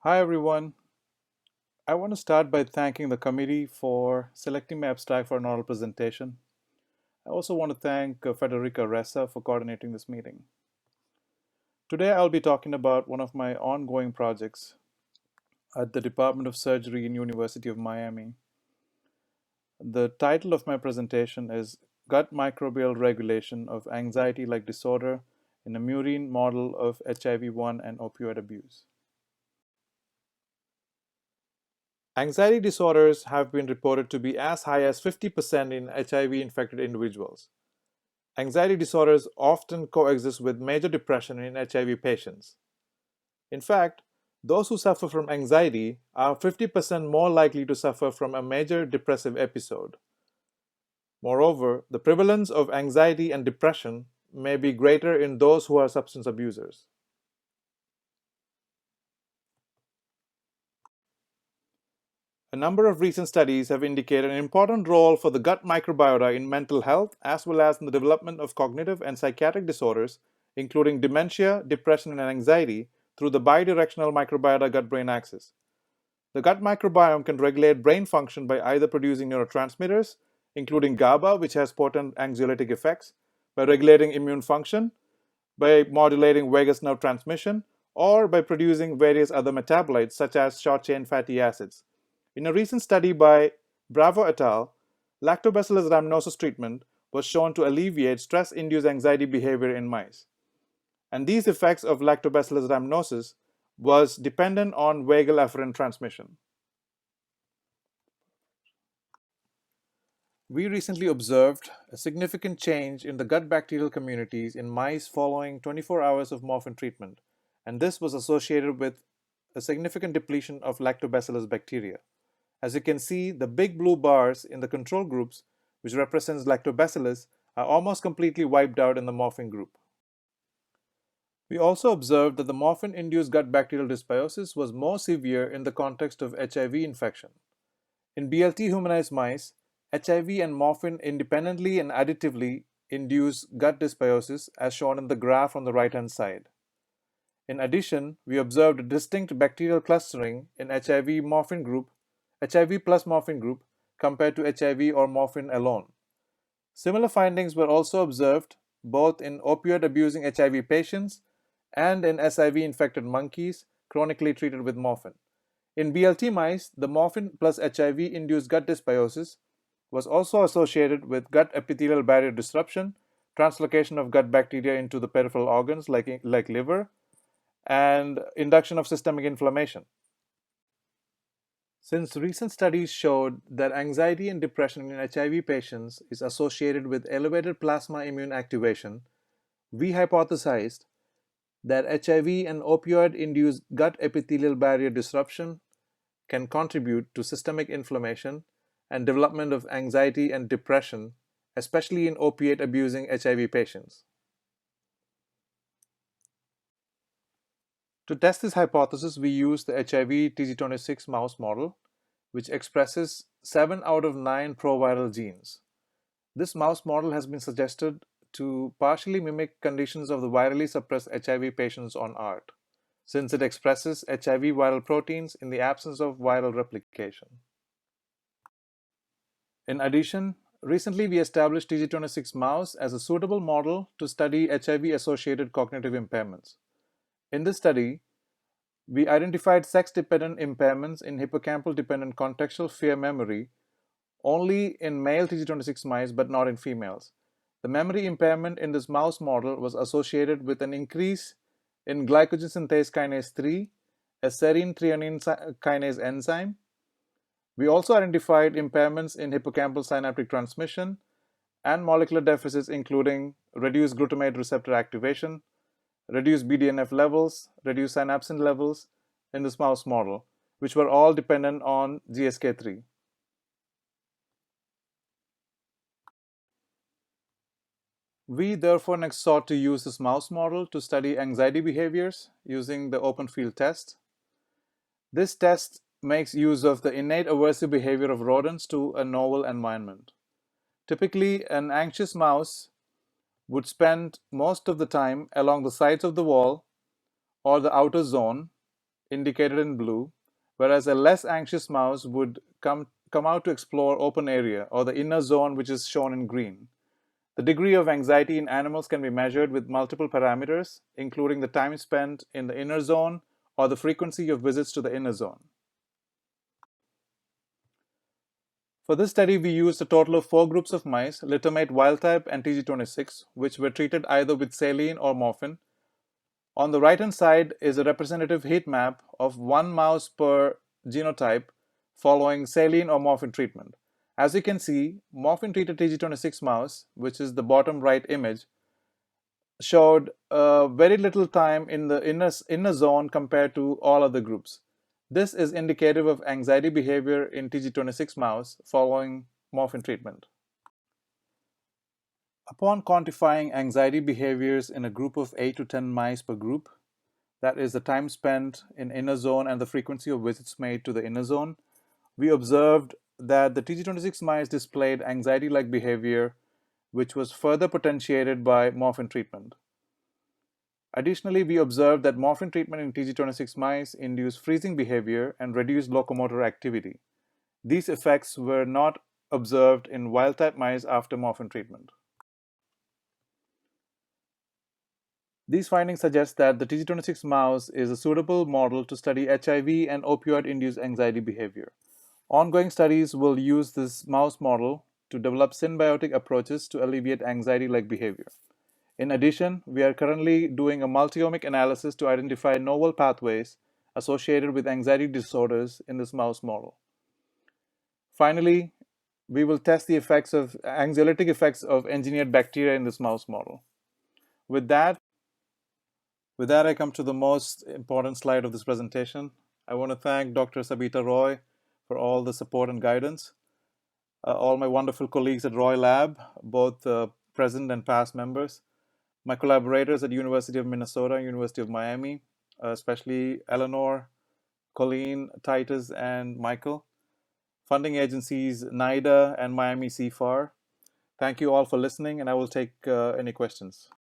Hi everyone. I want to start by thanking the committee for selecting my abstract for an oral presentation. I also want to thank Federica Ressa for coordinating this meeting. Today I'll be talking about one of my ongoing projects at the Department of Surgery in University of Miami. The title of my presentation is Gut Microbial Regulation of Anxiety-like Disorder in a Murine Model of HIV-1 and Opioid Abuse. Anxiety disorders have been reported to be as high as 50% in HIV-infected individuals. Anxiety disorders often coexist with major depression in HIV patients. In fact, those who suffer from anxiety are 50% more likely to suffer from a major depressive episode. Moreover, the prevalence of anxiety and depression may be greater in those who are substance abusers. A number of recent studies have indicated an important role for the gut microbiota in mental health as well as in the development of cognitive and psychiatric disorders, including dementia, depression, and anxiety, through the bidirectional microbiota-gut-brain axis. The gut microbiome can regulate brain function by either producing neurotransmitters, including GABA, which has potent anxiolytic effects, by regulating immune function, by modulating vagus nerve transmission, or by producing various other metabolites such as short-chain fatty acids. In a recent study by Bravo et al., Lactobacillus rhamnosus treatment was shown to alleviate stress-induced anxiety behavior in mice. And these effects of Lactobacillus rhamnosus was dependent on vagal afferent transmission. We recently observed a significant change in the gut bacterial communities in mice following 24 hours of morphine treatment, and this was associated with a significant depletion of Lactobacillus bacteria. As you can see, the big blue bars in the control groups, which represents Lactobacillus, are almost completely wiped out in the morphine group. We also observed that the morphine-induced gut bacterial dysbiosis was more severe in the context of HIV infection. In BLT humanized mice, HIV and morphine independently and additively induce gut dysbiosis, as shown in the graph on the right-hand side. In addition, we observed a distinct bacterial clustering in HIV plus morphine group compared to HIV or morphine alone. Similar findings were also observed both in opioid-abusing HIV patients and in SIV-infected monkeys chronically treated with morphine. In BLT mice, the morphine plus HIV-induced gut dysbiosis was also associated with gut epithelial barrier disruption, translocation of gut bacteria into the peripheral organs like liver, and induction of systemic inflammation. Since recent studies showed that anxiety and depression in HIV patients is associated with elevated plasma immune activation, we hypothesized that HIV and opioid-induced gut epithelial barrier disruption can contribute to systemic inflammation and development of anxiety and depression, especially in opiate-abusing HIV patients. To test this hypothesis, we used the HIV Tg26 mouse model, which expresses 7 out of 9 proviral genes. This mouse model has been suggested to partially mimic conditions of the virally suppressed HIV patients on ART, since it expresses HIV viral proteins in the absence of viral replication. In addition, recently we established Tg26 mouse as a suitable model to study HIV-associated cognitive impairments. In this study, we identified sex-dependent impairments in hippocampal-dependent contextual fear memory only in male Tg26 mice but not in females. The memory impairment in this mouse model was associated with an increase in glycogen synthase kinase 3, a serine threonine kinase enzyme. We also identified impairments in hippocampal synaptic transmission and molecular deficits including reduced glutamate receptor activation, reduced BDNF levels, reduced synapsin levels in this mouse model, which were all dependent on GSK3. We therefore next sought to use this mouse model to study anxiety behaviors using the open field test. This test makes use of the innate aversive behavior of rodents to a novel environment. Typically, an anxious mouse would spend most of the time along the sides of the wall or the outer zone indicated in blue, whereas a less anxious mouse would come out to explore open area or the inner zone, which is shown in green. The degree of anxiety in animals can be measured with multiple parameters, including the time spent in the inner zone or the frequency of visits to the inner zone. For this study, we used a total of 4 groups of mice, littermate wild-type and Tg26, which were treated either with saline or morphine. On the right-hand side is a representative heat map of 1 mouse per genotype following saline or morphine treatment. As you can see, morphine-treated Tg26 mouse, which is the bottom right image, showed very little time in the inner zone compared to all other groups. This is indicative of anxiety behavior in Tg26 mouse following morphine treatment. Upon quantifying anxiety behaviors in a group of 8 to 10 mice per group, that is the time spent in inner zone and the frequency of visits made to the inner zone, we observed that the Tg26 mice displayed anxiety-like behavior, which was further potentiated by morphine treatment. Additionally, we observed that morphine treatment in Tg26 mice induced freezing behavior and reduced locomotor activity. These effects were not observed in wild-type mice after morphine treatment. These findings suggest that the Tg26 mouse is a suitable model to study HIV and opioid-induced anxiety behavior. Ongoing studies will use this mouse model to develop symbiotic approaches to alleviate anxiety-like behavior. In addition, we are currently doing a multi-omic analysis to identify novel pathways associated with anxiety disorders in this mouse model. Finally, we will test the anxiolytic effects of engineered bacteria in this mouse model. With that, I come to the most important slide of this presentation. I want to thank Dr. Sabita Roy for all the support and guidance. All my wonderful colleagues at Roy Lab, both present and past members. My collaborators at University of Minnesota, University of Miami, especially Eleanor, Colleen, Titus, and Michael. Funding agencies NIDA and Miami CFAR. Thank you all for listening, and I will take any questions.